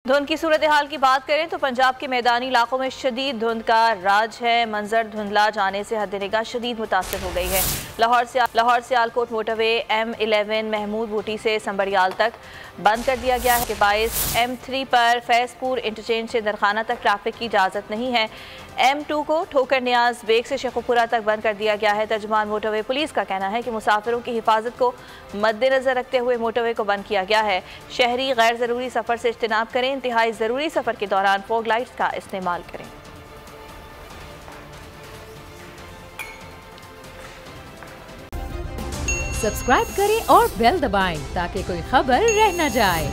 धुंध की सूरत हाल की बात करें तो पंजाब के मैदानी इलाकों में शदीद धुंध का राज है। मंजर धुंधला जाने से हद निगाह शदीद मुतासिर हो गई है। लाहौर सियालकोट मोटरवे M11 महमूद बूटी से संबड़ियाल तक बंद कर दिया गया है के बायस M3 पर फैजपुर इंटरचेंज से दरखाना तक ट्रैफिक की इजाज़त नहीं है। M2 को ठोकर न्याज बेग से शेखुपुरा तक बंद कर दिया गया है। तर्जुमान मोटरवे पुलिस का कहना है कि मुसाफिरों की हिफाजत को मद्देनजर रखते हुए मोटरवे को बंद किया गया है। शहरी गैर ज़रूरी सफ़र से इज्तनाब करें। इंतहाई ज़रूरी सफ़र के दौरान फॉग लाइट्स का इस्तेमाल करें। सब्सक्राइब करें और बेल दबाएं ताकि कोई खबर रह न जाए।